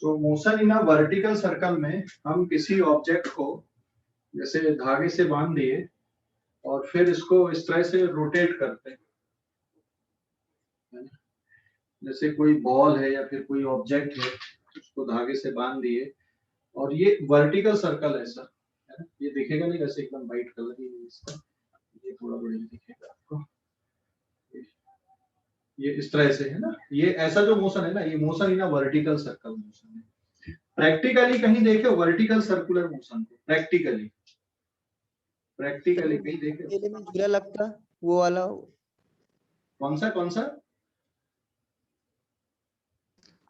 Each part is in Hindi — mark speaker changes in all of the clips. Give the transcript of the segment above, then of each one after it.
Speaker 1: तो motion in a vertical circle में हम किसी ऑब्जेक्ट को जैसे धागे से बांध दिए और फिर इसको इस तरह से रोटेट करते हैं, जैसे कोई बॉल है या फिर कोई ऑब्जेक्ट है, उसको धागे से बांध दिए और ये वर्टिकल सर्कल है सर, है ना। ये दिखेगा नहीं वैसे, एकदम वाइट कलर ही है इसका, ये थोड़ा बढ़िया दिखेगा आपको। ये इस तरह से है ना, ये ऐसा जो मोशन है ना, ये motion in a vertical circle motion है। प्रैक्टिकली कहीं देखे वर्टिकल सर्कुलर मोशन को? प्रैक्टिकली कहीं देखे?
Speaker 2: मेले में झूला लगता वो वाला,
Speaker 1: कौन सा?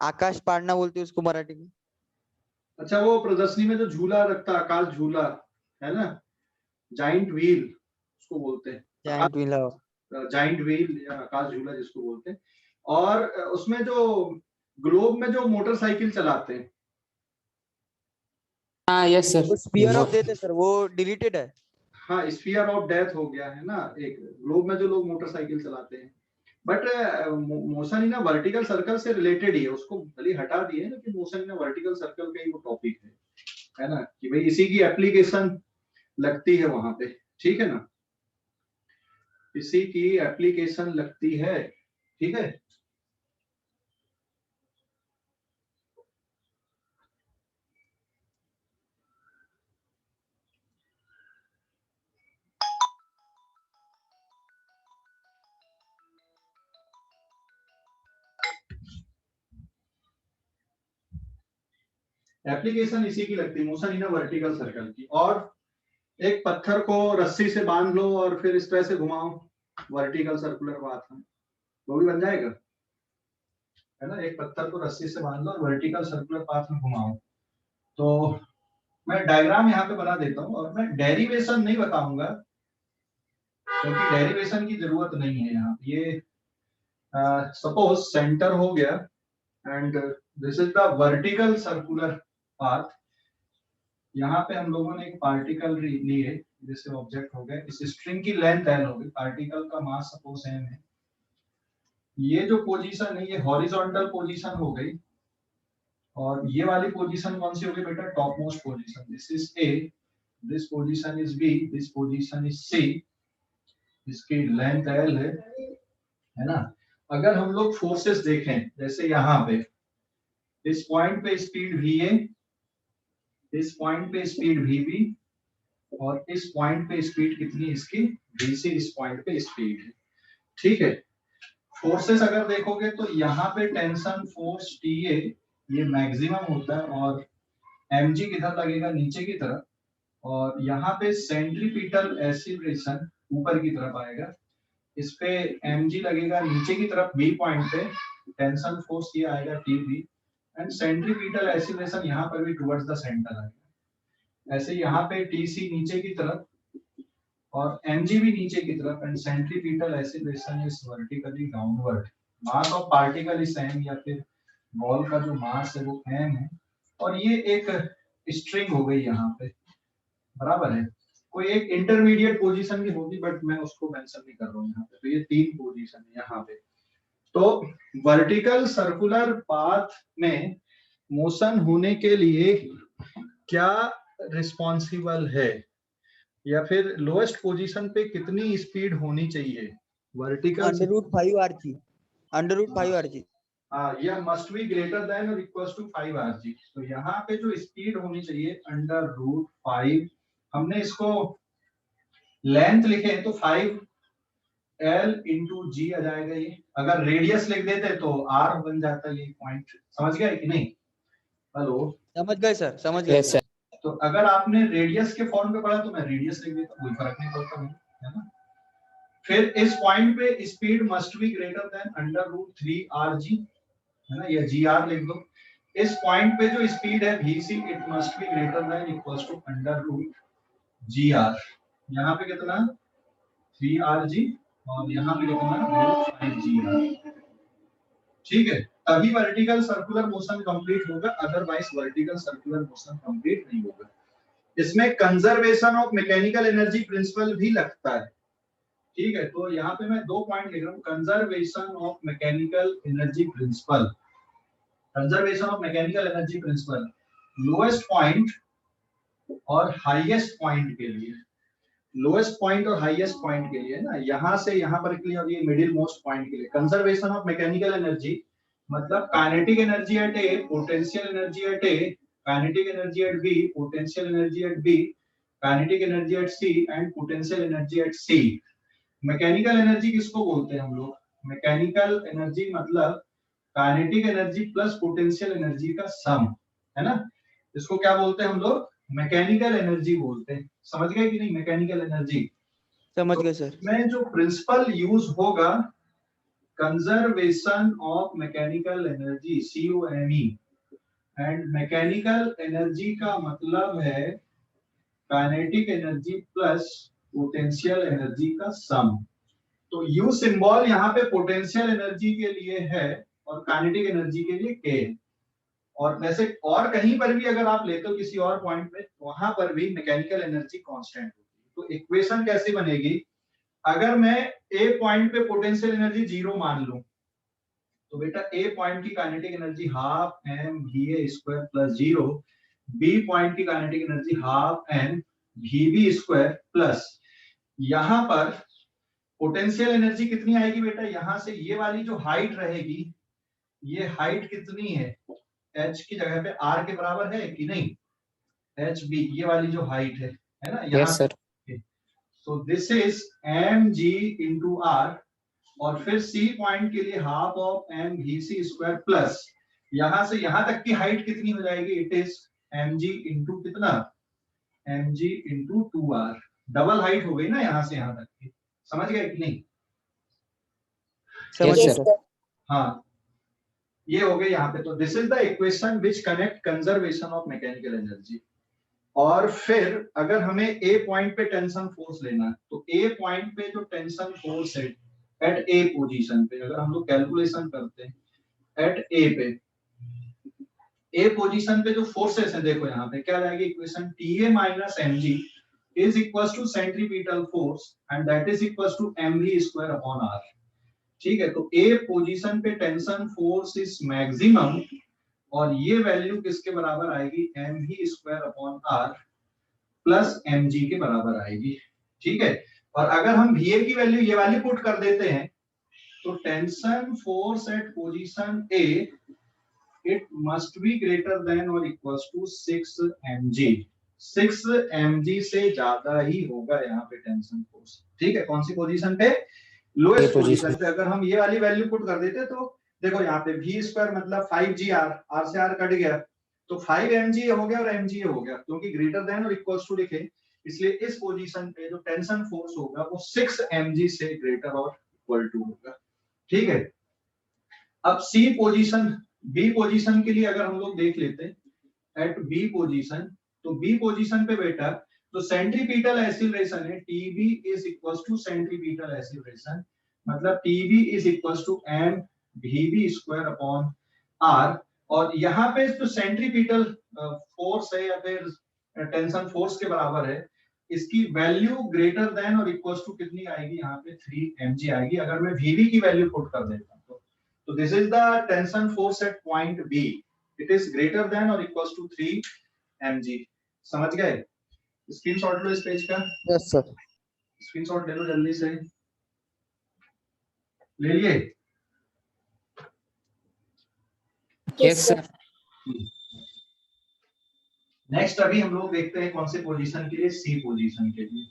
Speaker 2: आकाश पाड़ना बोलते हैं उसको मराठी में।
Speaker 1: अच्छा, वो प्रदर्शनी में जो झूला रखता है, आकाश झूला, है ना, जाइंट व्हील उसको बोलते हैं,
Speaker 2: जायंट व्हील।
Speaker 1: जाइंट व्हील या आकाश झूला जिसको बोलते हैं। और उसमें जो ग्लोब में जो मोटरसाइकिल चलाते हैं,
Speaker 3: हाँ यस सर,
Speaker 2: वो स्पीयर ऑफ डेथ है सर, वो डिलीटेड है।
Speaker 1: हाँ स्फीयर ऑफ डेथ हो गया है ना, एक ग्लोब में जो लोग मोटरसाइकिल चलाते हैं। But motion in vertical circle से रिलेटेड ही है, उसको भले हटा दिए ना कि मोशन इन वर्टिकल सर्कल का ही वो टॉपिक है ना, कि भाई इसी की एप्लीकेशन लगती है वहां पे, ठीक है ना, इसी की एप्लीकेशन लगती है, ठीक है। एप्लीकेशन इसी की लगती है, मोशन इन वर्टिकल सर्कल की। और एक पत्थर को रस्सी से बांध लो और फिर इस तरह से घुमाओ, वर्टिकल सर्कुलर पाथ में वो भी बन जाएगा, है ना। एक पत्थर को रस्सी से बांध लो और वर्टिकल सर्कुलर पाथ में घुमाओ। तो मैं डायग्राम यहाँ पे बना देता हूँ और मैं डेरिवेशन नहीं बताऊंगा क्योंकि डेरिवेशन की जरूरत नहीं है यहाँ। ये सपोज सेंटर हो गया and this is the vertical circular path. यहाँ पे हम लोगों ने एक पार्टिकल लिए, जैसे ऑब्जेक्ट हो गया, इस स्ट्रिंग की लेंथ एल होगी, पार्टिकल का मास सपोज एम है। ये जो पोजीशन है ये हॉरिजॉन्टल पोजीशन हो गई और ये वाली पोजीशन कौन सी होगी बेटा? Top most position. This is A, this position is B, this position is C, इसकी लेंथ एल है ना। अगर हम लोग फोर्सेस देखें, जैसे यहाँ पे इस पॉइंट पे स्पीड वी ए, इस पॉइंट पे स्पीड वी बी और इस पॉइंट पे स्पीड कितनी इसकी? वी सी, इस पॉइंट पे स्पीड है, ठीक है। फोर्सेस अगर देखोगे तो यहाँ पे टेंशन फोर्स टी ए ये मैक्सिमम होता है और mg किधर लगेगा? नीचे की तरफ। और यहाँ पे सेंट्रीपिटल एक्सीलरेशन ऊपर की तरफ आएगा, इस पे mg लगेगा नीचे की तरफ बी पॉइंट पे, टेंशन फोर्स ये आएगा टीबी एंड सेंट्रीपिटल एक्सीलरेशन यहाँ पर भी टुवर्ड्स द सेंटर आएगा। ऐसे यहाँ पे टीसी नीचे की तरफ और mg भी नीचे की तरफ and centripetal acceleration is vertically downward. Mass of particle is m, या फिर बॉल का जो मास है वो m है और ये एक स्ट्रिंग हो गई यहाँ पे, बराबर है। कोई एक इंटरमीडिएट पोजीशन भी होगी बट मैं उसको मेंशन नहीं कर रहा हूँ यहाँ पे। तो ये तीन पोजीशन है यहाँ पे। तो वर्टिकल सर्कुलर पाथ में मोशन होने के लिए क्या रिस्पॉन्सिबल है, या फिर लोएस्ट पोजीशन पे कितनी स्पीड होनी चाहिए? Vertical
Speaker 2: √5 rg, √5 rg।
Speaker 1: यह मस्ट बी ग्रेटर देन और इक्वल्स टू 5 rg। तो यहाँ पे जो स्पीड होनी चाहिए √5, हमने इसको लेंथ लिखे तो 5l इंटू जी आ जाएगा। ये अगर रेडियस लिख देते तो r बन जाता ये पॉइंट। समझ गए कि नहीं? हेलो,
Speaker 2: समझ गए सर, समझ गए
Speaker 3: यस सर।
Speaker 1: तो अगर आपने रेडियस के फॉर्म पे पढ़ा तो मैं रेडियस लिख देता, कोई फर्क नहीं पड़ता, है ना। फिर इस पॉइंट पे speed must be greater then √3 rg, है ना, या जी आर लिख दो। इस पॉइंट पे जो स्पीड है vc it must be greater than equals to √gr। यहाँ पे कितना? 3rg और यहाँ पे कितना? 5gr, ठीक है। तभी वर्टिकल सर्कुलर मोशन कंप्लीट होगा, otherwise vertical circular motion complete नहीं होगा। इसमें conservation of mechanical energy principal भी लगता है, ठीक है। तो यहाँ पे मैं 2 पॉइंट लिख रहा हूँ, conservation of mechanical energy principal, conservation of mechanical energy principal, lowest point और हाईएस्ट पॉइंट के लिए, लोएस्ट पॉइंट और हाईएस्ट पॉइंट के लिए ना, यहां से यहां पर के लिए और ये मिडिल मोस्ट पॉइंट के लिए। कंजर्वेशन ऑफ मैकेनिकल एनर्जी मतलब kinetic energy at A, potential energy at A, kinetic energy at B, potential energy at B, kinetic energy at C and potential energy at C. Mechanical energy किसको बोलते हैं हम लोग? मैकेनिकल एनर्जी मतलब kinetic energy plus potential energy का सम, है ना, इसको क्या बोलते हैं हम लोग? मैकेनिकल एनर्जी बोलते हैं। समझ गए कि नहीं? मैकेनिकल एनर्जी
Speaker 2: समझ
Speaker 1: तो
Speaker 2: गए सर।
Speaker 1: में जो प्रिंसिपल यूज होगा conservation of mechanical energy, COME, and mechanical energy का मतलब है kinetic energy plus potential energy का सम। तो यू सिंबल यहाँ पे पोटेंशियल एनर्जी के लिए है और काइनेटिक एनर्जी के लिए के। और वैसे और कहीं पर भी अगर आप लेते हो किसी और पॉइंट पे, वहां पर भी मैकेनिकल एनर्जी कांस्टेंट होती है। तो इक्वेशन कैसे बनेगी? अगर मैं ए पॉइंट पे पोटेंशियल एनर्जी 0 मान लूं, तो बेटा ए पॉइंट की kinetic energy half M we A square plus 0, B point की kinetic energy half M V B square plus, यहां पर पोटेंशियल एनर्जी कितनी आएगी बेटा? यहां से ये वाली जो हाइट रहेगी, ये हाइट कितनी है? एच की जगह पे आर के बराबर है कि नहीं? एच बी, ये वाली जो हाइट है ना, यहाँ
Speaker 3: Yes, sir.
Speaker 1: So this is M G into R, और फिर सी पॉइंट के लिए half of M V C square plus, यहां से यहां तक की हाइट कितनी हो जाएगी? It is M G into कितना? M G into 2r, double height हो गई ना यहां से यहां तक की। समझ गए कि नहीं?
Speaker 2: समझ
Speaker 3: Yes,
Speaker 2: गए
Speaker 3: sir.
Speaker 2: सर।
Speaker 1: हाँ, ये हो गए यहाँ पे। तो this is the equation which connect conservation of mechanical energy. और फिर अगर हमें ए पॉइंट पे टेंशन फोर्स लेना है, तो ए पॉइंट पे जो टेंशन फोर्स है एट ए पोजीशन पे, अगर हम लोग कैलकुलेशन करते हैं एट ए पे, ए पोजीशन पे जो फोर्सेस है, देखो यहाँ पे क्या जाएगी equation? TA minus mg is equals to centripetal force and that is equals to mv square upon r। ठीक है, तो ए पोजीशन पे टेंशन फोर्स इज मैक्सिमम, और ये वैल्यू किसके बराबर आएगी? mv square upon r plus mg के बराबर आएगी। ठीक है, और अगर हम va की वैल्यू ये वाली पुट कर देते हैं, तो tension force eight position A it must be greater than or equals to 6 mg। 6 mg से ज्यादा ही होगा यहाँ पे टेंशन फोर्स। ठीक है, कौन सी पोजीशन पे? लोएस्ट पोजीशन पे। अगर हम ये वाली वैल्यू पुट कर देते तो देखो यहाँ पे v स्क्वायर मतलब 5gr, r से r कट गया, तो 5 mg हो गया और mg हो गया, क्योंकि ग्रेटर देन और इक्वल्स टू लिखे, इसलिए इस पोजीशन पे जो टेंशन फोर्स होगा वो 6 mg से ग्रेटर और इक्वल टू होगा। ठीक है, अब सी पोजीशन, बी पोजीशन के लिए अगर हम लोग देख लेते हैं एट बी पोजीशन, तो बी पोजीशन पे बेटा तो सेंट्रीपिटल एक्सीलरेशन है TB is equals to centripetal acceleration, मतलब TB is equals to M VB square upon R. और यहाँ पे जो सेंट्रीपिटल फोर्स है या फिर टेंशन फोर्स के बराबर है, इसकी वैल्यू ग्रेटर देन और इक्वल्स टू कितनी आएगी? यहाँ पे 3 mg आएगी अगर मैं वीबी की वैल्यू पुट कर देता हूँ तो। So this is the tension force at point B. It is greater than or equals to 3 mg. समझ गए? स्क्रीनशॉट लो इस पेज का।
Speaker 2: Yes sir.
Speaker 1: स्क्रीनशॉट ले लो जल्दी से। ले लिए?
Speaker 3: Yes, sir.
Speaker 1: नेक्स्ट अभी हम लोग देखते हैं कौन से पोजीशन के लिए? सी पोजीशन के लिए।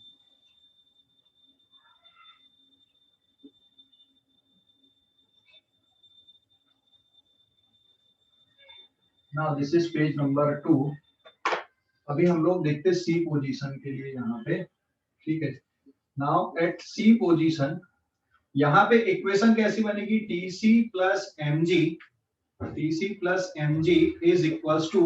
Speaker 1: Now this is page number 2। अभी हम लोग देखते हैं सी पोजीशन के लिए यहाँ पे। ठीक है, नाउ एट सी पोजीशन यहाँ पे इक्वेशन कैसी बनेगी? TC plus mg, TC plus mg is equals to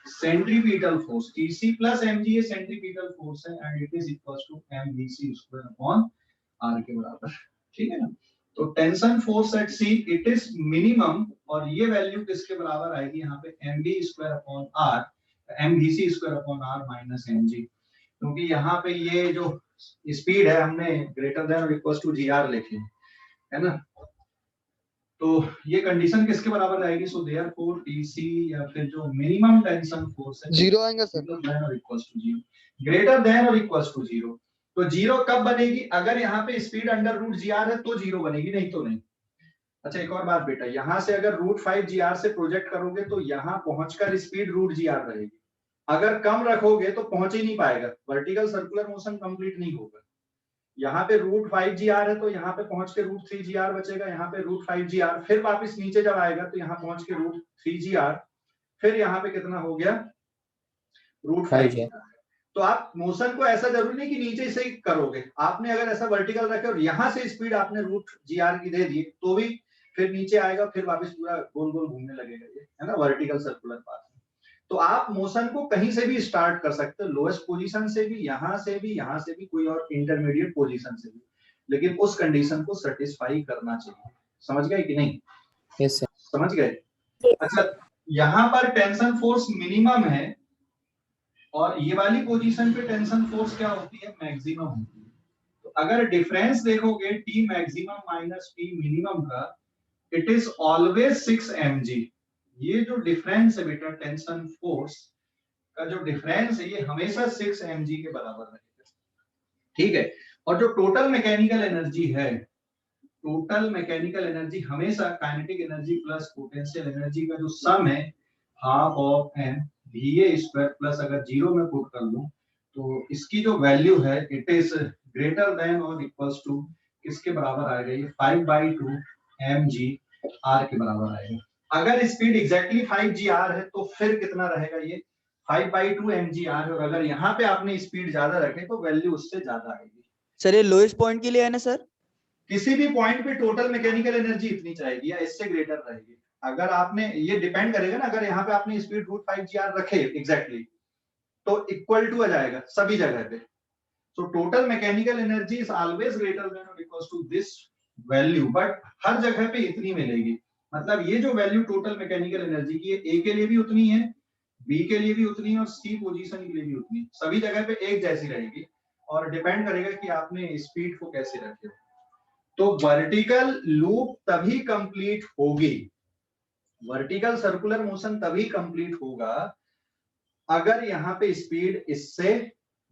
Speaker 1: centripetal force. TC plus mg ये सेंट्रीपिटल फोर्स है and it is equals to mvc square upon r के बराबर। ठीक है ना, तो tension force at C it is minimum, और ये वैल्यू किसके बराबर आएगी? यहाँ पे mv square upon r, mvc square upon r minus mg, क्योंकि यहाँ पे ये जो स्पीड है हमने ग्रेटर देन और इक्वल्स टू gr लिखी है ना। तो ये कंडीशन किसके बराबर रहेगी? सो देयरफॉर टीसी या फिर जो मिनिमम टेंशन फोर्स है
Speaker 2: जीरो आएगा सर।
Speaker 1: ग्रेटर देन और इक्वल्स टू जीरो। तो जीरो कब बनेगी? अगर यहाँ पे speed under root G R है तो जीरो बनेगी, नहीं तो नहीं। अच्छा एक और बात बेटा, यहाँ से अगर रूट 5 जी आर से प्रोजेक्ट करोगे तो यहाँ पहुंचकर स्पीड रूट जी आर रहेगी। अगर कम रखोगे तो पहुंच ही नहीं पाएगा, वर्टिकल सर्कुलर मोशन कंप्लीट नहीं होगा। यहाँ पे रूट 5 जी आर है तो यहाँ पे पहुंच के रूट 3 जी आर बचेगा, यहाँ पे रूट 5 जी आर, फिर वापस नीचे जब आएगा तो यहाँ पहुंच के रूट 3 जी आर, फिर यहाँ पे कितना हो गया? Root 5 G R. तो आप मोशन को ऐसा जरूरी नहीं कि नीचे से ही करोगे, आपने अगर ऐसा वर्टिकल रखे और यहाँ से स्पीड आपने रूट जी आर की दे दी तो भी फिर नीचे आएगा, फिर वापस पूरा गोल गोल घूमने लगेगा, ये है ना वर्टिकल सर्कुलर पाथ। तो आप मोशन को कहीं से भी स्टार्ट कर सकते हो, लोएस्ट पोजीशन से भी, यहाँ से भी, कोई और इंटरमीडिएट पोजीशन से भी, लेकिन उस कंडीशन को सेटिस्फाई करना चाहिए। समझ गए कि नहीं?
Speaker 3: Yes sir.
Speaker 1: समझ गए? अच्छा, यहाँ पर टेंशन फोर्स मिनिमम है और ये वाली पोजीशन पे टेंशन फोर्स क्या होती है? मैक्सिमम होती है। तो अगर डिफरेंस देखोगे T maximum minus T minimum का, इट इज ऑलवेज 6 mg। ये जो डिफरेंस है बेटा टेंशन फोर्स का, जो डिफरेंस है ये हमेशा 6 mg के बराबर रहेगा, ठीक है। और जो टोटल मैकेनिकल एनर्जी है, टोटल मैकेनिकल एनर्जी हमेशा kinetic energy plus potential energy का जो सम है, half of M we square plus, अगर जीरो में पुट कर दूं तो इसकी जो वैल्यू है इट इज ग्रेटर देन और इक्वल्स टू किसके बराबर आएगा? ये 5/2 mg r के बराबर आएगा। अगर स्पीड एग्जैक्टली 5 जी आर है तो फिर कितना रहेगा? ये 5/2 mg r है, और अगर यहाँ पे आपने स्पीड ज्यादा रखे तो वैल्यू उससे ज्यादा आएगी।
Speaker 2: सर ये लोएस्ट पॉइंट के लिए है ना सर?
Speaker 1: किसी भी पॉइंट पे टोटल मैकेनिकल एनर्जी इतनी चाहिए या इससे ग्रेटर रहेगी। अगर आपने, ये डिपेंड करेगा ना, अगर यहाँ पे आपने स्पीड रूट 5 जी आर रखे एग्जैक्टली तो इक्वल टू आ जाएगा सभी जगह पे। So total mechanical energy is always greater than or equals to this value, but हर जगह पे इतनी मिलेगी। मतलब ये जो वैल्यू टोटल मैकेनिकल एनर्जी की है, ए के लिए भी उतनी है, बी के लिए भी उतनी है और सी पोजीशन के लिए भी उतनी है, सभी जगह पे एक जैसी रहेगी। और डिपेंड करेगा कि आपने स्पीड को कैसे रखे हो। तो वर्टिकल लूप तभी कंप्लीट होगी, वर्टिकल सर्कुलर मोशन तभी कंप्लीट होगा अगर यहाँ पे स्पीड इससे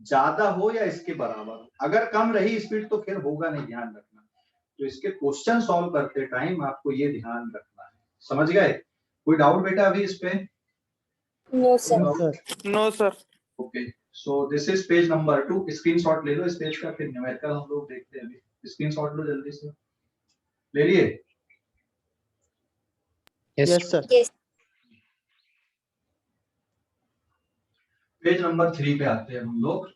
Speaker 1: ज्यादा हो या इसके बराबर हो। अगर कम रही स्पीड तो फिर होगा नहीं, ध्यान रखना। तो इसके क्वेश्चन सॉल्व करते टाइम आपको ये ध्यान रखना है। समझ गए? कोई डाउट बेटा अभी इस पे?
Speaker 4: No sir.
Speaker 2: No sir.
Speaker 1: Okay, so this is page number 2। Screenshot ले लो इस पेज का, फिर न्यूमेरिकल हम लोग देखते हैं। अभी स्क्रीनशॉट लो जल्दी से, ले लिए?
Speaker 2: Yes sir.
Speaker 1: पेज नंबर 3 पे आते हैं हम लोग।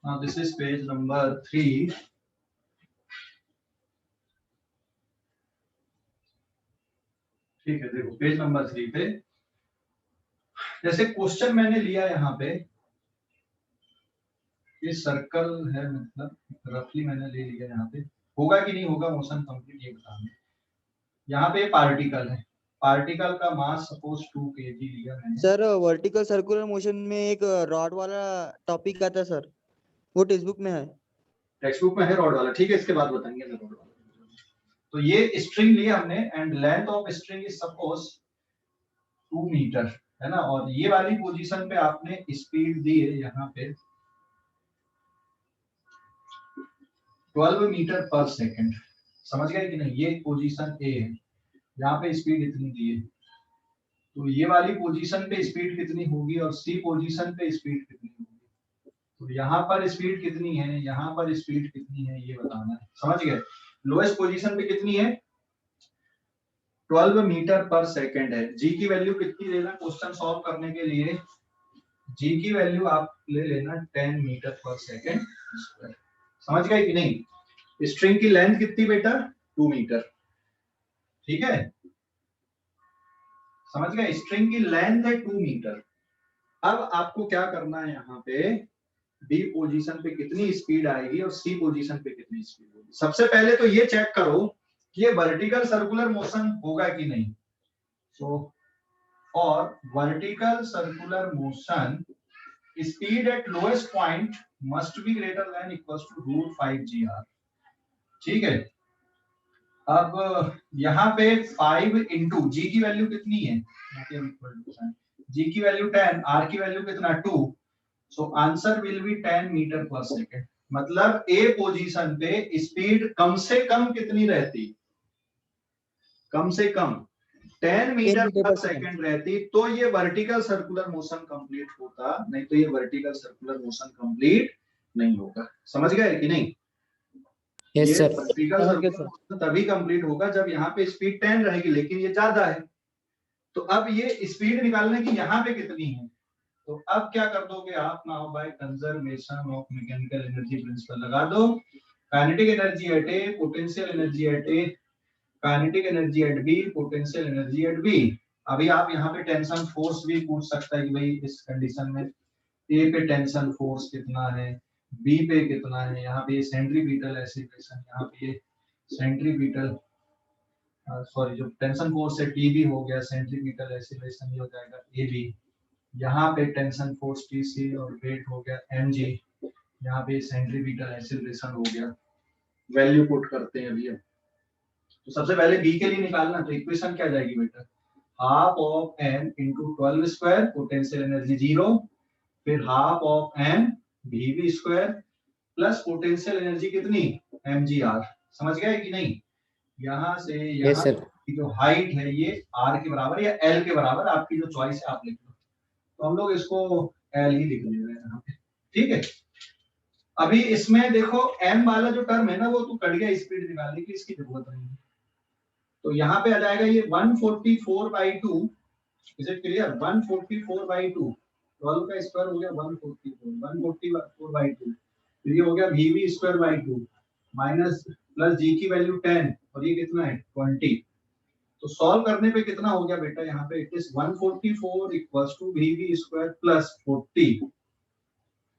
Speaker 1: Now this is page number 3। ठीक है, देखो पेज नंबर 3 पे जैसे क्वेश्चन मैंने लिया यहाँ पे, ये सर्कल है, मतलब रफली मैंने ले लिया। यहाँ पे होगा कि नहीं होगा मोशन कंप्लीट ये बताना। यहाँ पे पार्टिकल है, पार्टिकल का मास सपोज 2 kg लिया मैंने।
Speaker 2: सर वर्टिकल सर्कुलर मोशन में एक रॉड वाला टॉपिक आता है सर, वो टेक्स्ट बुक में है।
Speaker 1: टेक्स्ट बुक में है रॉड वाला, ठीक है, इसके बाद बताएंगे रॉड वाला। तो ये स्ट्रिंग लिया हमने and length of string is suppose 2 metre, है ना। और ये वाली पोजीशन पे आपने स्पीड दी है यहाँ पे 12 मीटर पर सेकंड। समझ गए कि नहीं? ये पोजीशन ए है, यहाँ पे स्पीड इतनी दी है, तो ये वाली पोजीशन पे स्पीड कितनी होगी और सी पोजीशन पे स्पीड कितनी होगी। तो यहाँ पर स्पीड कितनी है, यहाँ पर स्पीड कितनी है, ये बताना है। समझ गए? लोएस्ट पोजीशन पे कितनी है? 12 मीटर पर सेकंड है। जी की वैल्यू कितनी लेना क्वेश्चन सॉल्व करने के लिए? जी की वैल्यू आप ले लेना 10 मीटर पर सेकंड स्क्वायर। समझ गए कि नहीं? स्ट्रिंग की लेंथ कितनी बेटा? 2 मीटर, ठीक है। समझ गए? स्ट्रिंग की लेंथ है 2 मीटर। अब आपको क्या करना है, यहाँ पे बी पोजीशन पे कितनी स्पीड आएगी और सी पोजीशन पे कितनी स्पीड होगी। सबसे पहले तो ये चेक करो कि ये वर्टिकल सर्कुलर मोशन होगा कि नहीं। सो और vertical circular motion speed at lowest point must be greater than equals to root 5 gr। ठीक है, अब यहाँ पे 5 इंटू जी की वैल्यू कितनी है, जी की वैल्यू 10, आर की वैल्यू कितना 2, so answer will be 10 metre per second. मतलब ए पोजीशन पे स्पीड कम से कम कितनी रहती, कम से कम 10 मीटर पर सेकेंड रहती, तो ये वर्टिकल सर्कुलर मोशन कंप्लीट होता, नहीं तो ये वर्टिकल सर्कुलर मोशन कंप्लीट नहीं होगा। समझ गए कि नहीं?
Speaker 3: Yes sir.
Speaker 1: Vertical circular motion तभी कंप्लीट होगा जब यहाँ पे स्पीड 10 रहेगी, लेकिन ये ज्यादा है। तो अब ये स्पीड निकालने की यहाँ पे कितनी है, तो अब क्या कर दोगे आप, now by conservation of mechanical energy principle लगा दो। Kinetic energy at A, potential energy at A, kinetic energy at B, potential energy at B. अभी आप यहाँ पे टेंशन फोर्स भी पूछ सकता है कि भाई इस कंडीशन में ए पे टेंशन फोर्स कितना है, बी पे कितना है, यहाँ पे सेंट्रीपिटल एक्सीलरेशन, यहाँ पे सेंट्रीपिटल सॉरी जो टेंशन फोर्स है टी बी हो गया, सेंट्रीपिटल एक्सीलरेशन ये हो जाएगा ए बी, यहाँ पे टेंशन फोर्स टी सी और वेट हो गया एम जी, यहाँ पे सेंट्रीपिटल एक्सीलरेशन हो गया। वैल्यू पुट करते हैं अभी। तो सबसे पहले बी के लिए निकालना, तो इक्वेशन क्या जाएगी बेटा, half of m into 12 square, potential energy 0, फिर half of M v v square plus potential energy कितनी एम जी आर। समझ गए कि नहीं? यहाँ से यहाँ की जो हाइट है ये आर के बराबर या एल के बराबर, आपकी जो चॉइस है आप लिख लो। तो हम लोग इसको एल ही लिख ले रहे हैं यहाँ पे। ठीक है, अभी इसमें देखो एम वाला जो टर्म है ना वो तो कट गया, स्पीड निकालने की इसकी जरूरत नहीं है। तो यहाँ पे आ जाएगा ये 144/2, इज इट क्लियर? 144/2, 12 का स्क्वायर हो गया 144/2, फिर ये हो गया वीवी स्क्वायर बाई 2 माइनस प्लस जी की वैल्यू 10 और ये कितना है 20। तो सॉल्व करने पे कितना हो गया बेटा, यहाँ पे it is 144 equals to v v square plus 40।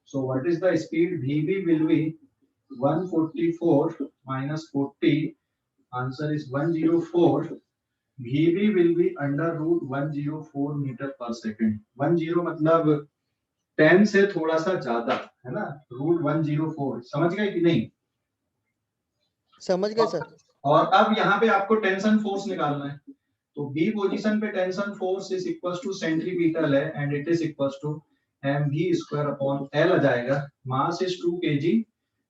Speaker 1: So what is the speed, v v will be 144 minus 40, answer is 104, VB will be under root 104 metre per second. 10 मतलब 10 से थोड़ा सा ज्यादा है ना, रूट 104। समझ गए कि नहीं?
Speaker 2: समझ गए सर।
Speaker 1: और अब यहाँ पे आपको टेंशन फोर्स निकालना है, तो बी पोजीशन पे tension force is equals to centripetal है and it is equals to mv square upon l आ जाएगा। Mass is 2 kg,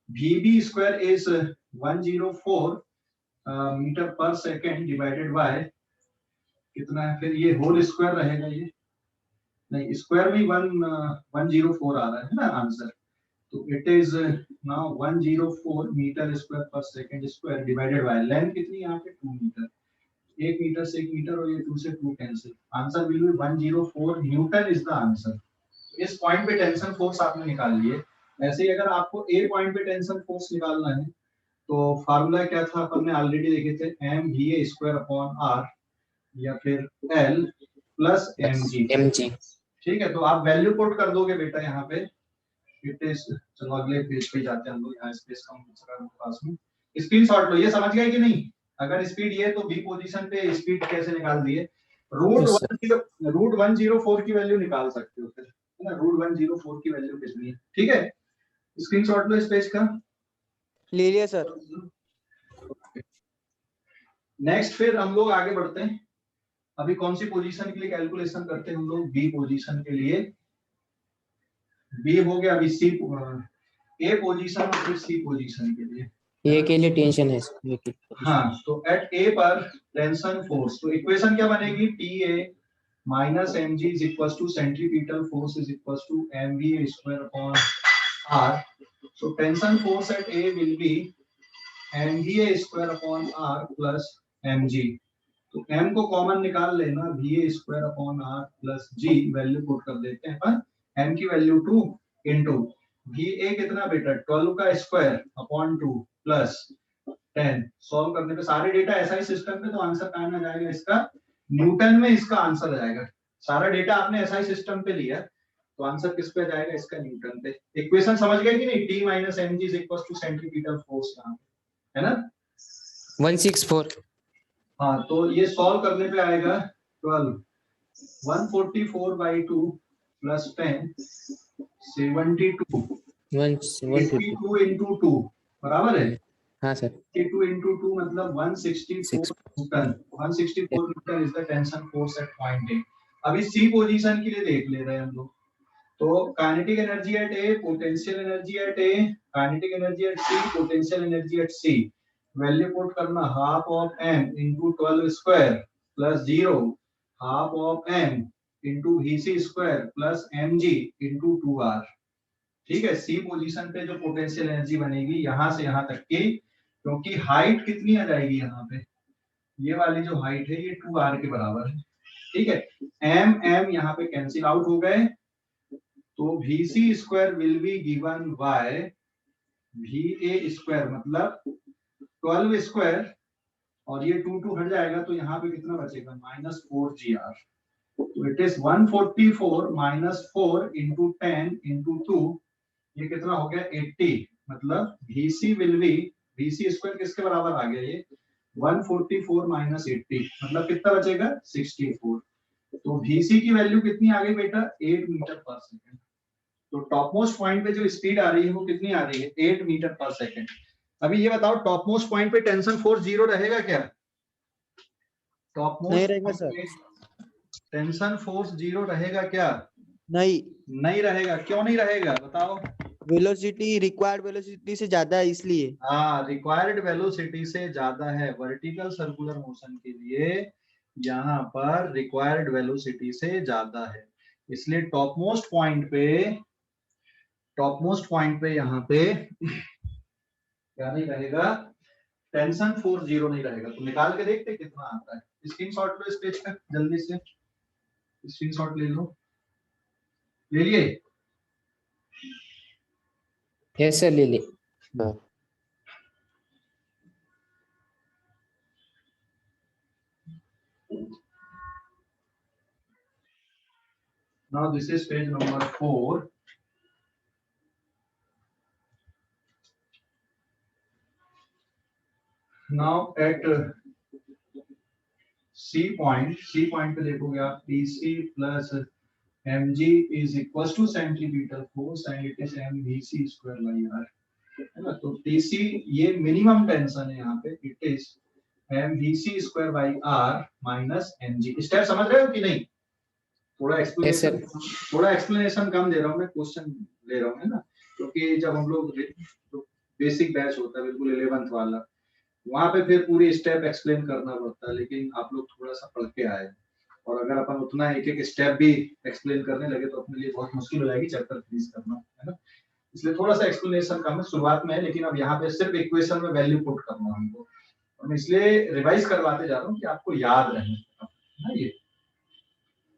Speaker 1: vb square is 104 metre per second divided by कितना है, फिर ये होल स्क्वायर रहेगा, ये नहीं स्क्वायर में 104 आ रहा है ना आंसर। तो it is now 104 metre square per second square divided by length कितनी यहाँ पे 2 मीटर, 1 मीटर से 1 मीटर और ये 2 से 2 cancel, answer will B 104 Newton is the answer. इस पॉइंट पे टेंशन फोर्स आपने निकाल लिए। ऐसे ही अगर आपको ए पॉइंट पे टेंशन फोर्स निकालना है तो फार्मूला क्या था, अपन ने ऑलरेडी देखे थे, m we A square upon r या फिर एल प्लस एम जी। ठीक है, तो आप वैल्यू पुट कर दोगे बेटा यहाँ पे। इट इज, चलो अगले पेज पे जाते हैं हम लोग, यहाँ स्पेस कम हो पास में। स्क्रीनशॉट लो, ये समझ गए कि नहीं? अगर स्पीड ये तो बी पोजीशन पे स्पीड कैसे निकाल दिए, रूट 104 की वैल्यू निकाल सकते हो फिर, है ना, रूट 104 की वैल्यू कितनी है। ठीक है, स्क्रीनशॉट लो इस पेज का,
Speaker 2: ले लिया सर।
Speaker 1: नेक्स्ट फिर हम लोग आगे बढ़ते हैं। अभी कौन सी पोजीशन के लिए कैलकुलेशन करते हैं हम लोग, बी पोजीशन के लिए। बी हो गया, अभी सी ए पोजीशन और फिर सी पोजीशन के लिए।
Speaker 3: ए के लिए टेंशन है।
Speaker 1: हाँ, तो एट ए पर टेंशन फोर्स, तो इक्वेशन क्या बनेगी, t A minus m g is equal to centripetal force is equal to m we square upon r. So tension force at A will be m we square upon r plus m g. तो m को कॉमन निकाल लेना, v square upon r plus g, value put कर देते हैं अपन, m की वैल्यू 2 इंटू va कितना बेटा 12 का स्क्वायर अपॉन 2 प्लस 10। सॉल्व करने पे सारे डेटा एसआई सिस्टम पे, तो आंसर कहाँ में जाएगा इसका, न्यूटन में इसका आंसर जाएगा। सारा डेटा आपने एसआई सिस्टम पे लिया तो आंसर किस पे जाएगा, इसका न्यूटन पे। इक्वेशन समझ गए कि नहीं, t minus m g is equal to centripetal force, यहाँ है ना
Speaker 3: 164।
Speaker 1: हाँ, तो ये सॉल्व करने पे आएगा 12 144/2 plus 10 72 82 into 2 बराबर है।
Speaker 3: हाँ सर
Speaker 1: 82 into 2 मतलब 164 Newton. 164 Newton is the tension force at point ए। अभी सी पोजीशन के लिए देख ले रहे हैं हम लोग। तो kinetic energy at A, potential energy at A, kinetic energy at C, potential energy at C. Value put करना half of m into 12 square plus 0 half of m into vc square plus mg into 2r। ठीक है, सी पोजीशन पे जो पोटेंशियल एनर्जी बनेगी यहां से यहां तक की, क्योंकि हाइट कितनी आ जाएगी यहाँ पे, ये वाली जो हाइट है ये 2r के बराबर है। ठीक है, m m यहाँ पे कैंसिल आउट हो गए, तो vc square will be given by va square मतलब 12 स्क्वायर, और ये 2 हट जाएगा तो यहाँ पे कितना बचेगा -4gr। तो इट इज 144 -4 into 10 into 2, ये कितना हो गया 80। मतलब vc will be, vc square किसके बराबर आ गया ये 144 - 80 मतलब कितना बचेगा 64। तो vc की वैल्यू कितनी आ गई बेटा 8 मीटर पर सेकंड। तो टॉप मोस्ट पॉइंट पे जो स्पीड आ रही है वो कितनी आ रही है 8 मीटर पर सेकंड। अभी ये बताओ टॉप मोस्ट पॉइंट पे टेंशन फोर्स 0 रहेगा क्या? टॉप
Speaker 2: नहीं
Speaker 1: मोस्ट
Speaker 2: रहेगा
Speaker 1: पॉइंट
Speaker 2: सर।
Speaker 1: पे टेंशन फोर्स 0 रहेगा क्या?
Speaker 2: नहीं,
Speaker 1: नहीं रहेगा। क्यों नहीं रहेगा बताओ?
Speaker 2: वेलोसिटी रिक्वायर्ड वेलोसिटी से ज्यादा है इसलिए।
Speaker 1: हाँ, रिक्वायर्ड वेलोसिटी से ज्यादा है। वर्टिकल सर्कुलर मोशन के लिए यहाँ पर रिक्वायर्ड वेलोसिटी से ज्यादा है, इसलिए टॉप मोस्ट पॉइंट पे यहाँ पे क्या नहीं रहेगा, टेंशन फोर्स 0 नहीं रहेगा। तो निकाल के देखते कितना आता है। स्क्रीनशॉट लो इस पेज का, जल्दी से स्क्रीनशॉट ले लो। ले लिए?
Speaker 3: यस सर ले ली।
Speaker 1: Now this is page number 4. Now at C point पे देखोगे आप PC plus mg is equals to centripetal force and it is mvc square by r, है ना। तो TC ये मिनिमम टेंशन है यहाँ पे, it is mvc square by r minus mg। Step समझ रहे हो कि नहीं? थोड़ा एक्सप्लेनेशन कम दे रहा हूँ मैं, क्वेश्चन ले रहा हूँ, है ना। क्योंकि जब हम लोग बेसिक बैच होता है बिल्कुल 11th वाला, वहां पे फिर पूरी स्टेप एक्सप्लेन करना पड़ता है, लेकिन आप लोग थोड़ा सा पढ़ के आए, और अगर अपन उतना एक एक स्टेप भी एक्सप्लेन करने लगे तो अपने लिए बहुत मुश्किल हो जाएगी चैप्टर फिनिश करना, है ना। इसलिए थोड़ा सा एक्सप्लेनेशन कम है शुरुआत में, लेकिन अब यहाँ पे सिर्फ इक्वेशन में वैल्यू पुट करना हमको, और मैं इसलिए रिवाइज करवाते जा रहा हूँ कि आपको याद रहे ना ये।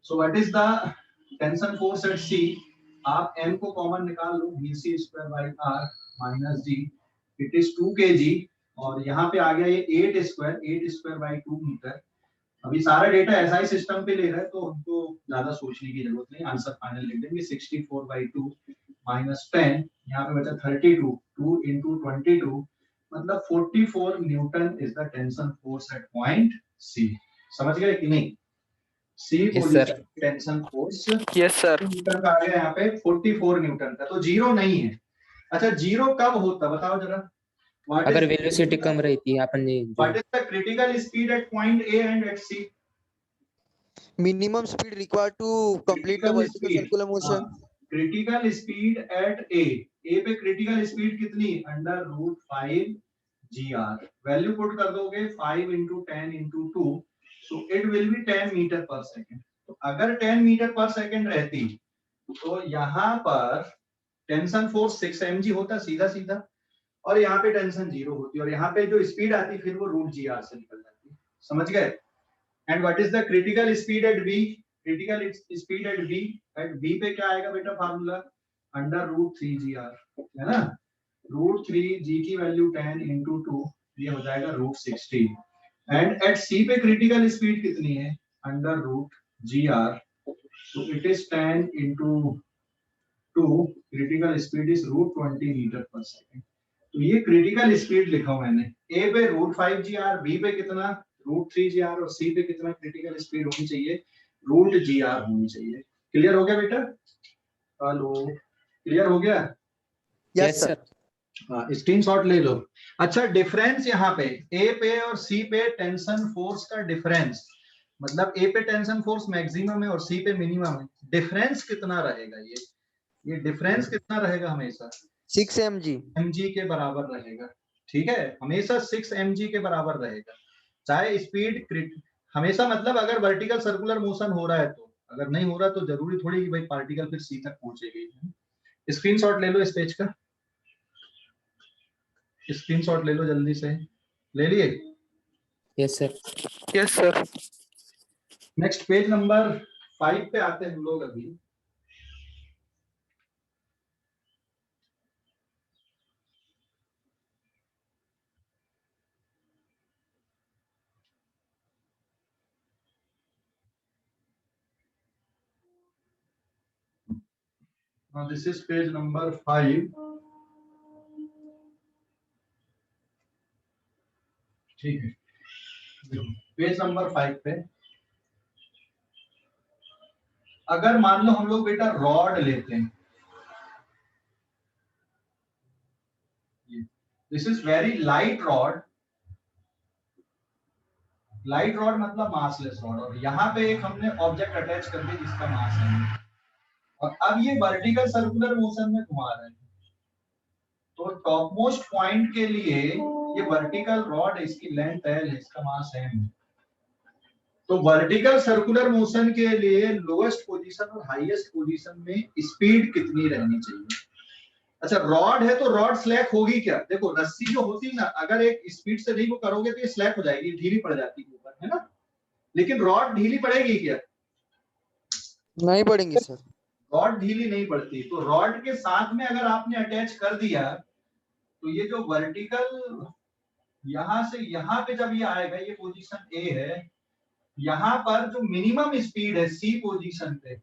Speaker 1: So what is the tension force at C? आप m को कॉमन निकाल लो, vc square by r minus g, it is 2 kg, और यहाँ पे आ गया ये 8 स्क्वायर बाय 2 मीटर। अभी सारा डेटा एसआई सिस्टम पे ले रहा है तो हमको ज्यादा सोचने की जरूरत नहीं, आंसर फाइनल लिख देंगे 64/2 माइनस 10, यहाँ पे बचा 32, 2 into 22 मतलब 44 newton is the tension force at point C. समझ गए कि नहीं? C position tension force
Speaker 5: yes sir
Speaker 1: newton का आ गया यहाँ पे 44 न्यूटन का, तो जीरो नहीं है। अच्छा, जीरो कब होता बताओ जरा?
Speaker 3: अगर वेलोसिटी कम रहती है अपन
Speaker 1: what is the critical speed at point A and at C?
Speaker 2: Minimum speed required to complete the vertical circular motion.
Speaker 1: Critical speed at A पे क्रिटिकल स्पीड कितनी? √5 gr। वैल्यू पुट कर दोगे 5 into 10 into 2, so it will be 10 metre per second. तो अगर 10 मीटर पर सेकंड रहती तो यहाँ पर टेंशन फोर्स 6 mg होता सीधा सीधा, और यहाँ पे टेंशन 0 होती, और यहाँ पे जो स्पीड आती फिर वो √gr से निकल जाती। समझ गए? And what is the critical speed at B? Critical speed at B पे क्या आएगा बेटा फार्मूला? √3 gr, है ना। √3 g की वैल्यू 10 into 2, ये हो जाएगा √60। एंड एट सी पे क्रिटिकल स्पीड कितनी है? √gr, so it is 10 into 2, critical speed is √20 metre per second. तो ये क्रिटिकल स्पीड लिखा हूं मैंने। ए पे √5 gr, बी पे कितना? √3 gr, और सी पे कितना क्रिटिकल स्पीड होनी चाहिए? रूट जी आर होनी चाहिए। क्लियर हो गया बेटा? हेलो, क्लियर हो गया?
Speaker 2: Yes sir.
Speaker 1: हाँ, स्क्रीनशॉट ले लो। अच्छा, डिफरेंस यहाँ पे ए पे और सी पे टेंशन फोर्स का डिफरेंस, मतलब ए पे टेंशन फोर्स मैक्सिमम है और सी पे मिनिमम है, डिफरेंस कितना रहेगा? ये डिफरेंस कितना रहेगा? हमेशा
Speaker 2: 6 mg।
Speaker 1: mg के बराबर रहेगा। ठीक है, हमेशा 6 mg के बराबर रहेगा, चाहे स्पीड हमेशा, मतलब अगर वर्टिकल सर्कुलर मोशन हो रहा है तो, अगर नहीं हो रहा तो जरूरी थोड़ी कि भाई पार्टिकल फिर सी तक पहुंचेगी। स्क्रीनशॉट ले लो इस पेज का, स्क्रीनशॉट ले लो जल्दी से। ले लिए?
Speaker 3: Yes sir.
Speaker 2: Yes sir.
Speaker 1: Next page number 5 पे आते हैं हम लोग अभी। This is page number 5। ठीक है, पेज नंबर 5 पे अगर मान लो हम लोग बेटा रॉड लेते हैं, this is very light rod, light rod मतलब मासलेस रॉड, और यहाँ पे एक हमने ऑब्जेक्ट अटैच कर दिया जिसका मास है, और अब ये वर्टिकल सर्कुलर मोशन में घुमा रहे हैं, तो टॉप मोस्ट पॉइंट के लिए ये वर्टिकल रॉड, इसकी लेंथ है, इसका मास है। तो वर्टिकल सर्कुलर मोशन के लिए लोएस्ट पोजीशन और हाईएस्ट पोजीशन में स्पीड कितनी रहनी चाहिए? अच्छा, रॉड है तो रॉड स्लैक होगी क्या? देखो रस्सी जो होती है ना, अगर एक स्पीड से नहीं वो करोगे तो ये स्लैक हो जाएगी, ढीली पड़ जाती है ऊपर, है ना? लेकिन रॉड ढीली पड़ेगी क्या?
Speaker 2: नहीं पड़ेंगे सर।
Speaker 1: रॉड ढीली नहीं पड़ती। तो रॉड के साथ में अगर आपने अटैच कर दिया तो ये जो वर्टिकल यहां से यहां पे जब ये आएगा, ये पोजीशन ए है, यहां पर जो मिनिमम स्पीड है सी पोजीशन पे,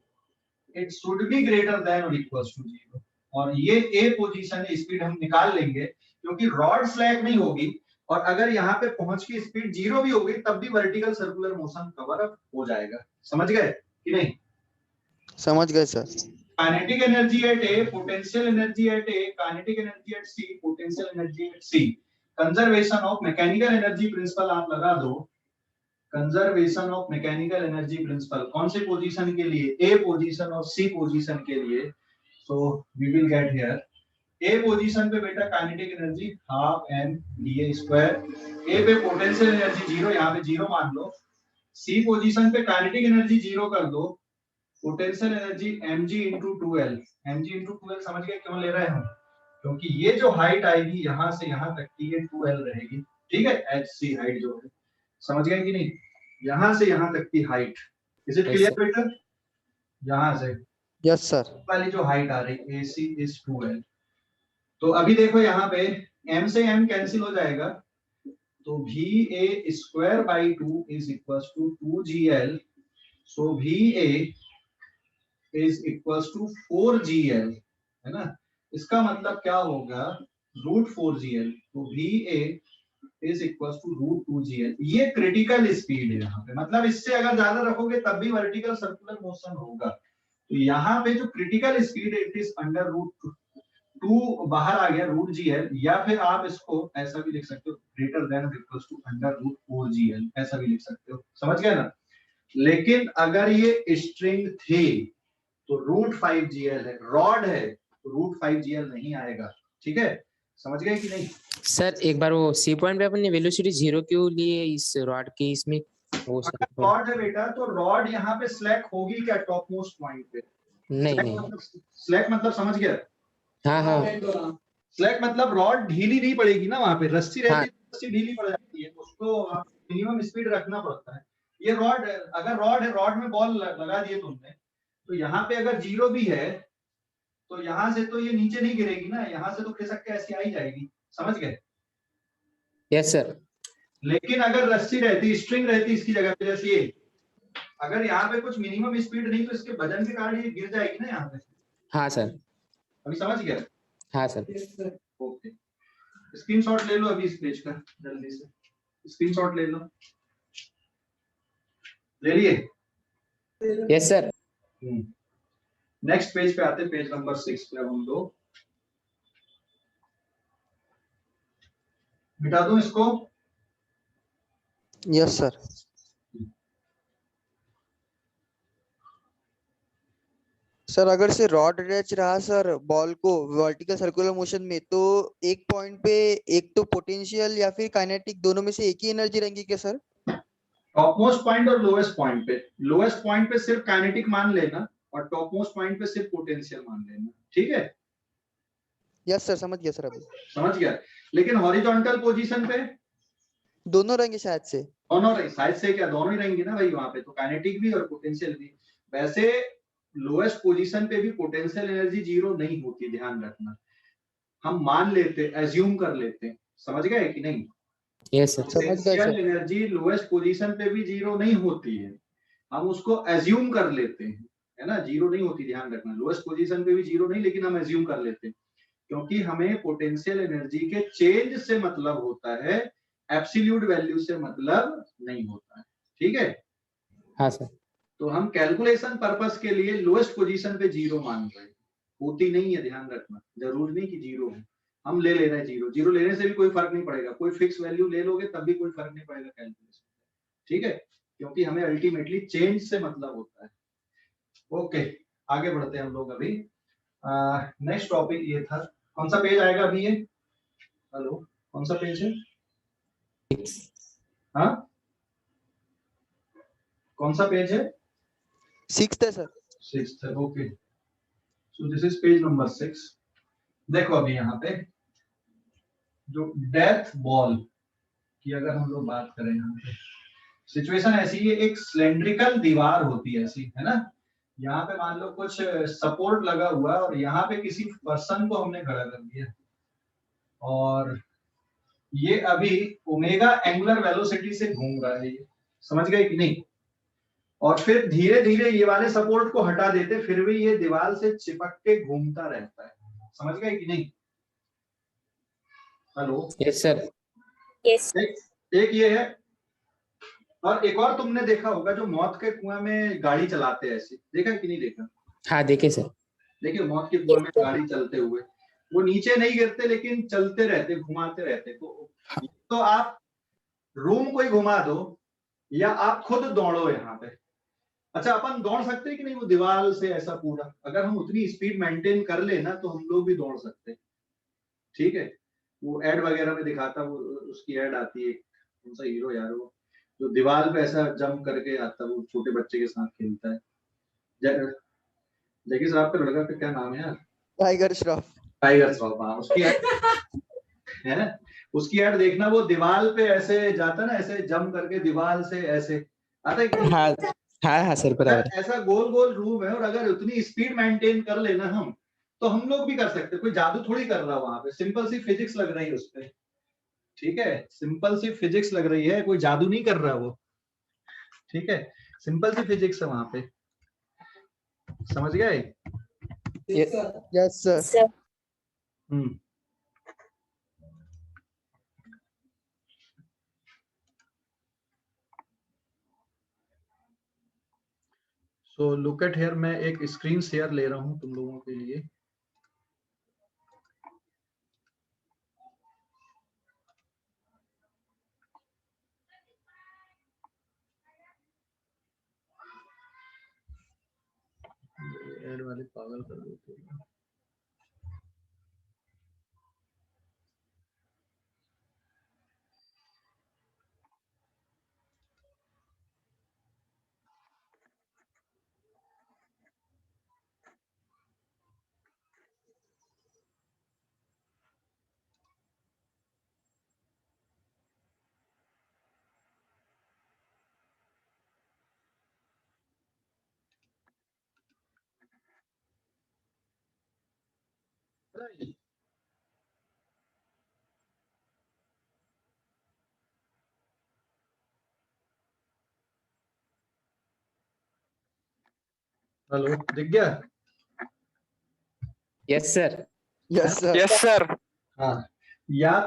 Speaker 1: it should be greater than और इक्वल टू 0, और ये ए पोजीशन है, स्पीड हम निकाल लेंगे क्योंकि रॉड स्लैक नहीं होगी, और अगर यहाँ पे पहुंच की स्पीड 0 भी होगी तब भी vertical circular motion cover up हो जाएगा। समझ गए कि नहीं?
Speaker 2: समझ गए sir.
Speaker 1: Kinetic energy at A, potential energy at A, kinetic energy at C, potential energy at C, conservation of mechanical energy principle आप लगा दो, conservation of mechanical energy principle कौन से पोजीशन के लिए? ए पोजीशन और सी पोजीशन के लिए। So we will get here A position पे बेटा kinetic energy half M D square, A पे पोटेंशियल एनर्जी 0, यहाँ पे 0 मान लो, सी पोजीशन पे काइनेटिक एनर्जी 0 कर दो, potential energy mg into 2l, mg into 2l समझ गए क्यों ले रहे हैं हम? क्योंकि ये जो हाइट आएगी यहाँ से यहाँ तक की ये 2l रहेगी, ठीक है, hc हाइट जो है, समझ गए कि नहीं? यहाँ से यहाँ तक की हाइट, इज इट क्लियर बेटा? यहाँ से
Speaker 2: यस सर।
Speaker 1: वाली जो हाइट आ रही ac is 2l। तो अभी देखो यहाँ पे m से m कैंसिल हो जाएगा, तो va square by 2 is equal to 2gl, so va is equal to 4gl, है ना? इसका मतलब क्या होगा? √4gl, तो va is equal to √2gl। ये क्रिटिकल स्पीड है यहाँ पे, मतलब इससे अगर ज्यादा रखोगे तब भी वर्टिकल सर्कुलर मोशन होगा। तो यहाँ पे जो क्रिटिकल स्पीड है इट इज अंडर √2, बाहर आ गया √gl, या फिर आप इसको ऐसा भी लिख सकते हो, greater than equal to under √4gl, ऐसा भी लिख सकते हो। समझ गए ना? लेकिन अगर ये स्ट्रिंग थी तो √5gl है, रॉड है तो √5gl नहीं आएगा, ठीक है? समझ गए कि नहीं?
Speaker 3: सर एक बार वो सी पॉइंट पे अपनी वेलोसिटी 0 क्यों लिए इस रॉड के इसमें? वो
Speaker 1: अगर रॉड है बेटा तो रॉड यहाँ पे स्लैक होगी क्या टॉप मोस्ट पॉइंट पे?
Speaker 3: नहीं।
Speaker 1: स्लैक मतलब समझ गया?
Speaker 3: हाँ हाँ
Speaker 1: स्लैक मतलब रॉड ढीली नहीं पड़ेगी ना, वहां पे रस्सी रहती
Speaker 3: हाँ।
Speaker 1: है, रस्सी ढीली पड़ जाती है, उसको मिनिमम स्पीड रखना पड़ता है। ये रॉड, अगर रॉड है, रॉड में बॉल लगा दिए तुमने, तो यहाँ पे अगर 0 भी है तो यहाँ से तो ये नीचे नहीं गिरेगी ना, यहाँ से तो खिसक के ऐसी आई जाएगी। समझ गए?
Speaker 3: Yes sir.
Speaker 1: लेकिन अगर रस्सी रहती, स्ट्रिंग रहती इसकी जगह पे, जैसे ये, अगर यहाँ पे कुछ मिनिमम स्पीड नहीं तो इसके वजन के कारण ये गिर जाएगी ना यहाँ पे।
Speaker 3: हाँ सर।
Speaker 1: अभी समझ गया?
Speaker 3: हाँ सर।
Speaker 1: ओके, स्क्रीनशॉट ले लो अभी इस पेज का, जल्दी से स्क्रीनशॉट ले लो। ले लिए?
Speaker 3: Yes sir.
Speaker 1: नेक्स्ट पेज पे आते हैं, पेज नंबर 6 पे अब हम लोग मिटा दूं इसको।
Speaker 2: Yes sir. सर अगर से रॉड अटैच रहा सर बॉल को वर्टिकल सर्कुलर मोशन में, तो एक पॉइंट पे एक तो पोटेंशियल या फिर काइनेटिक दोनों में से एक ही एनर्जी रहेंगी क्या सर?
Speaker 1: टॉप मोस्ट पॉइंट और लोएस्ट पॉइंट पे सिर्फ काइनेटिक मान लेना और टॉप मोस्ट पॉइंट पे सिर्फ पोटेंशियल मान लेना, ठीक है?
Speaker 2: यस सर, समझ गया सर। अभी
Speaker 1: समझ गया। लेकिन हॉरिजॉन्टल पोजीशन पे
Speaker 2: दोनों रहेंगे शायद से।
Speaker 1: दोनों रही, साइड से क्या दोनों ही रहेंगे ना भाई, वहां पे तो काइनेटिक भी और पोटेंशियल भी। वैसे लोएस्ट पोजीशन पे भी पोटेंशियल एनर्जी जीरो नहीं होती, ध्यान रखना। हम मान लेते, एज्यूम कर लेते, समझ गए कि नहीं?
Speaker 3: Yes sir.
Speaker 2: समझ गए
Speaker 1: potential
Speaker 2: sir.
Speaker 1: Energy lowest position पे भी जीरो नहीं होती है, हम उसको एज्यूम कर लेते हैं, है ना? जीरो नहीं होती, ध्यान रखना। लोएस्ट पोजीशन पे भी जीरो नहीं, लेकिन हम एज्यूम कर लेते हैं, क्योंकि हमें पोटेंशियल एनर्जी के चेंज से मतलब होता है, एब्सोल्यूट वैल्यू से मतलब नहीं होता है, ठीक है?
Speaker 3: हाँ सर।
Speaker 1: तो हम कैलकुलेशन पर्पस के लिए लोएस्ट पोजीशन पे जीरो मान रहे हैं, होती नहीं है, ध्यान रखना। जरूर नहीं कि जीरो है, हम ले रहे हैं जीरो। जीरो लेने से भी कोई फर्क नहीं पड़ेगा, कोई फिक्स वैल्यू ले लोगे तब भी कोई फर्क नहीं पड़ेगा कैलकुलेशन, ठीक है? क्योंकि हमें अल्टीमेटली चेंज से मतलब होता है। ओके, आगे बढ़ते हैं हम लोग अभी। नेक्स्ट टॉपिक ये था, कौन सा पेज आएगा अभी ये? हेलो, कौन सा पेज है? हाँ, कौन सा पेज है?
Speaker 2: 6th है सर।
Speaker 1: 6th है, okay. So this is page number 6। देखो अभी यहाँ पे जो डेथ बॉल की अगर हम लोग बात करें, यहाँ पे सिचुएशन ऐसी है, एक सिलेंड्रिकल दीवार होती है ऐसी, है ना? यहाँ पे मान लो कुछ सपोर्ट लगा हुआ है और यहाँ पे किसी पर्सन को हमने खड़ा कर दिया और ये अभी ओमेगा एंगुलर वेलोसिटी से घूम रहा है, ये समझ गए कि नहीं? और फिर धीरे धीरे ये वाले सपोर्ट को हटा देते, फिर भी ये दीवार से चिपक के घूमता रहता है, समझ गए कि नहीं? Hello,
Speaker 3: yes sir.
Speaker 4: Yes.
Speaker 1: एक ये है, और एक और तुमने देखा होगा, जो मौत के कुआं में गाड़ी चलाते हैं ऐसे, देखा कि नहीं देखा?
Speaker 3: हाँ देखे सर।
Speaker 1: देखिए मौत के कुआं में गाड़ी चलते हुए, वो नीचे नहीं गिरते लेकिन चलते रहते, घुमाते रहते। तो आप रूम को ही घुमा दो या आप खुद दौड़ो यहाँ पे। अच्छा, अपन दौड़ सकते हैं कि नहीं वो दीवार से ऐसा पूरा? अगर हम उतनी स्पीड मेंटेन कर लेना तो हम लोग भी दौड़ सकते हैं, ठीक है? वो एड वगैरह में दिखाता, वो उसकी एड आती है, कौन सा हीरो यार वो, जो दीवार पे ऐसा जंप करके आता, वो छोटे बच्चे के साथ खेलता है। जैकी साहब का लड़का का क्या नाम है यार?
Speaker 2: टाइगर श्रॉफ।
Speaker 1: टाइगर श्रॉफ, हाँ। उसकी है, उसकी एड देखना, वो दीवार पे ऐसे जाता ना, ऐसे जंप करके दीवार से ऐसे आता है कि नहीं?
Speaker 3: हाँ हाँ हाँ सर बराबर।
Speaker 1: ऐसा गोल गोल रूम है और अगर उतनी स्पीड मेंटेन कर लेना हम, तो हम लोग भी कर सकते हैं। कोई जादू थोड़ी कर रहा वहां पे, सिंपल सी फिजिक्स लग रही है उस पे, ठीक है? सिंपल सी फिजिक्स लग रही है, कोई जादू नहीं कर रहा वो, ठीक है? सिंपल सी फिजिक्स है वहां पे, समझ गए?
Speaker 2: Yes sir.
Speaker 4: Sir.
Speaker 1: So look at here, मैं एक स्क्रीन शेयर ले रहा हूं तुम लोगों के लिए। एड वाले पागल कर देते हैं। हेलो, दिख गया?
Speaker 3: Yes sir.
Speaker 2: Yes sir.
Speaker 5: Yes sir.
Speaker 1: हाँ, या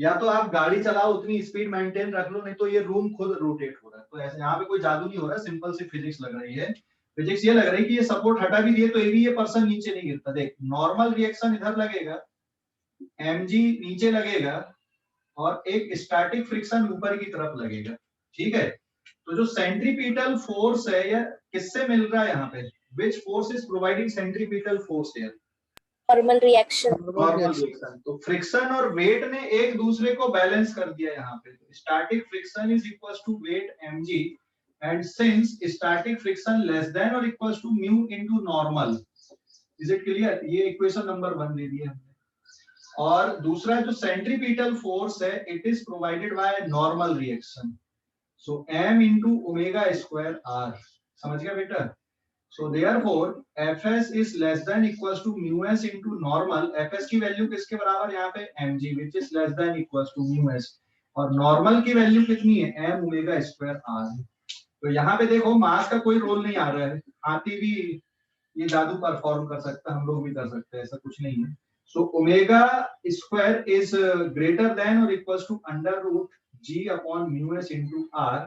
Speaker 1: या तो आप गाड़ी चलाओ उतनी स्पीड मेंटेन रख लो, नहीं तो ये रूम खुद रोटेट हो रहा है। तो ऐसे यहाँ पे कोई जादू नहीं हो रहा है, सिंपल सी फिजिक्स लग रही है। फिजिक्स ये लग रही है कि ये सपोर्ट हटा भी दिए तो ये पर्सन नीचे नहीं गिरता। देख नॉर्मल रिएक्शन इधर लगेगा, mg नीचे लगेगा और एक स्टैटिक फ्रिक्शन ऊपर की तरफ लगेगा, ठीक है। तो जो सेंट्रीपिटल फोर्स है ये किससे मिल रहा है यहाँ पे? Which force is providing centripetal force here?
Speaker 4: Normal reaction.
Speaker 1: Normal reaction. तो फ्रिक्शन और वेट ने एक दूसरे को बैलेंस कर दिया यहाँ पे। Static friction is equal to weight mg and since static friction less than और equal to mu into normal, is it clear? ये इक्वेशन नंबर 1 दे दिया हमने। और दूसरा जो सेंट्रीपिटल फोर्स है it is provided by normal reaction, so m into omega square r। समझ गया बेटा? So therefore Fs is less than equals to mu s into normal। Fs की वैल्यू किसके बराबर यहाँ पे? mg which is less than equals to mu s। और नॉर्मल की वैल्यू कितनी है? m omega square r। तो यहाँ पे देखो मास का कोई रोल नहीं आ रहा है, हाथी भी ये जादू परफॉर्म कर सकता है, हम लोग भी कर सकते हैं, ऐसा कुछ नहीं है। So omega square is greater than और equals to under root g upon mu s into r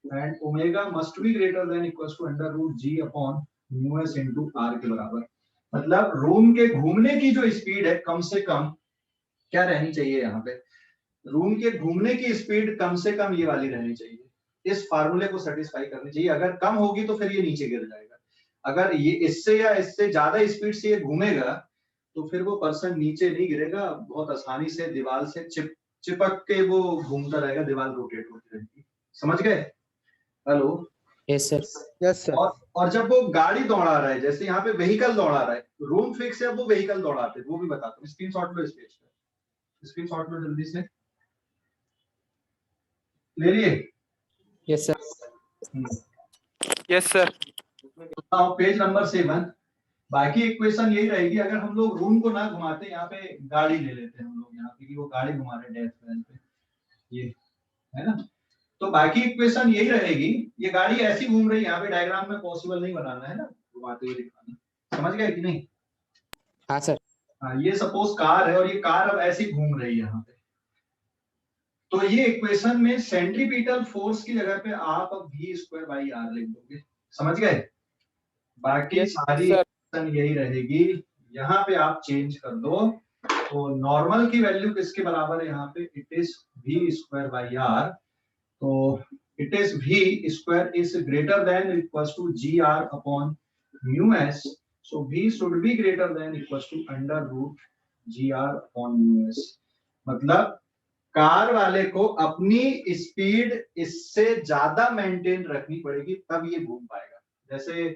Speaker 1: and omega must be greater than equals to under root g upon mu s into r के बराबर। मतलब रूम के घूमने की जो स्पीड है कम से कम क्या रहनी चाहिए यहाँ पे? रूम के घूमने की स्पीड कम से कम ये वाली रहनी चाहिए, इस फार्मूले को सेटिस्फाई करनी चाहिए। अगर कम होगी तो फिर ये नीचे गिर जाएगा, अगर ये इससे या इससे ज्यादा स्पीड से ये घूमेगा तो फिर वो पर्सन नीचे नहीं गिरेगा, बहुत आसानी से दीवार से चिपक के वो घूमता रहेगा, दीवार रोटेट होती रहेगी। समझ गए? Hello?
Speaker 3: Yes sir.
Speaker 2: Yes sir.
Speaker 1: और जब वो गाड़ी दौड़ा रहा है, जैसे यहाँ पे व्हीकल दौड़ा रहा है, रूम फिक्स है, वो व्हीकल दौड़ाते हैं, वो भी बताता हूँ। स्क्रीनशॉट लो इस पेज का, स्क्रीनशॉट लो जल्दी से, ले लिए?
Speaker 3: Yes sir.
Speaker 5: Yes sir.
Speaker 1: Page number 7। बाकी इक्वेशन यही रहेगी, अगर हम लोग रूम को ना घुमाते, यहाँ पे गाड़ी ले लेते हैं हम लोग यहाँ पे कि वो गाड़ी घुमा रहे डेथ वेल पे, ये है ना। तो बाकी इक्वेशन यही रहेगी, ये गाड़ी ऐसी घूम रही है, यहाँ पे डायग्राम में पॉसिबल नहीं बनाना है ना, घुमाते हुए दिखाना। समझ गए कि नहीं?
Speaker 3: हाँ सर।
Speaker 1: हाँ, ये सपोज कार है और ये कार अब ऐसी घूम रही है यहाँ पे, तो ये इक्वेशन में सेंट्रीपिटल फोर्स की जगह पे आप अब v स्क्वायर बाई r लिख दोगे। समझ गए? बाकी सारी इक्वेशन यही रहेगी, यहाँ पे आप चेंज कर दो। तो नॉर्मल की वैल्यू किसके बराबर है यहाँ पे? It is v square by r। तो it is v square is greater than equals to gr upon mu s, so v should be greater than equals to under root gr upon mu s। मतलब कार वाले को अपनी स्पीड इससे ज्यादा मेंटेन रखनी पड़ेगी तब ये घूम पाएगा। जैसे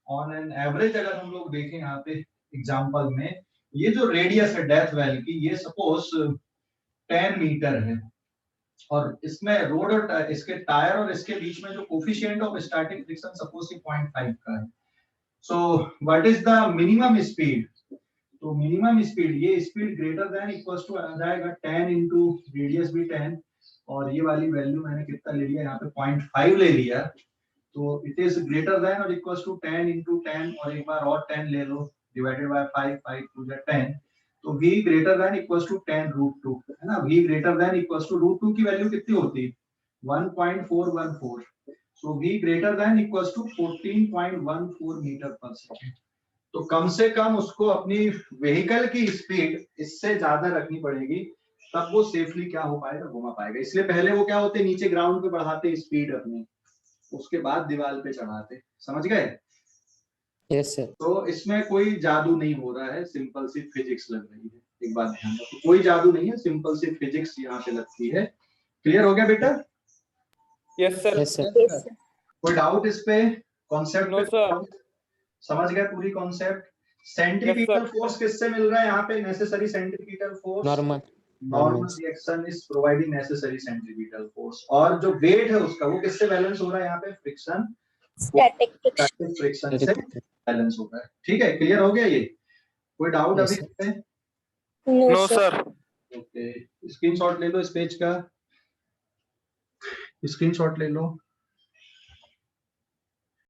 Speaker 1: ऑन एन एवरेज अगर हम लोग देखें यहाँ पे एग्जांपल में, ये जो रेडियस है डेथ वैल की, ये सपोज 10 मीटर है और इसमें रोड और इसके टायर और इसके बीच में जो coefficient of static friction suppose 0.5 का है। So what is the minimum speed? तो मिनिमम स्पीड, ये speed greater than equals to आ जाएगा 10 into रेडियस भी 10 और ये वाली वैल्यू मैंने कितना ले लिया यहाँ पे 0.5 ले लिया, तो इट इज ग्रेटर देन और इक्वल्स टू 10 into 10 और एक बार और 10 ले लो डिवाइडेड बाय 5, 5 टू द 10, तो v greater than equals to 10 root 2 है ना। v greater than equals to root 2 की वैल्यू कितनी होती? 1.414। So v greater than equals to 14.14 metre per second. तो कम से कम उसको अपनी व्हीकल की स्पीड इससे ज्यादा रखनी पड़ेगी, तब वो सेफली क्या हो पाएगा? घुमा पाएगा। इसलिए पहले वो क्या होते, नीचे ग्राउंड पे बढ़ाते स्पीड अपनी, उसके बाद दीवार पे चढ़ाते। समझ गए?
Speaker 3: Yes sir.
Speaker 1: तो इसमें कोई जादू नहीं हो रहा है, सिंपल सी फिजिक्स लग रही है। एक बात ध्यान रखो, कोई जादू नहीं है, सिंपल सी फिजिक्स यहाँ पे लगती है। क्लियर हो गया बेटा?
Speaker 5: Yes sir.
Speaker 3: Yes sir.
Speaker 4: Yes, sir.
Speaker 1: कोई डाउट इस पे? Concept
Speaker 5: no sir.
Speaker 1: समझ गए पूरी कॉन्सेप्ट? सेंट्रीपिटल फोर्स किससे मिल रहा है यहाँ पे? Necessary centripetal force.
Speaker 3: Normal.
Speaker 1: Normal reaction is providing necessary centripetal force, और जो वेट है उसका वो किससे बैलेंस हो रहा है यहाँ पे? Friction,
Speaker 4: Static friction.
Speaker 1: Static friction से बैलेंस हो रहा है। ठीक है, क्लियर हो गया ये? कोई डाउट
Speaker 3: Yes,
Speaker 1: अभी पे?
Speaker 4: No,
Speaker 5: no
Speaker 4: sir.
Speaker 5: Sir.
Speaker 1: Okay, screenshot ले लो इस पेज का, स्क्रीनशॉट ले लो।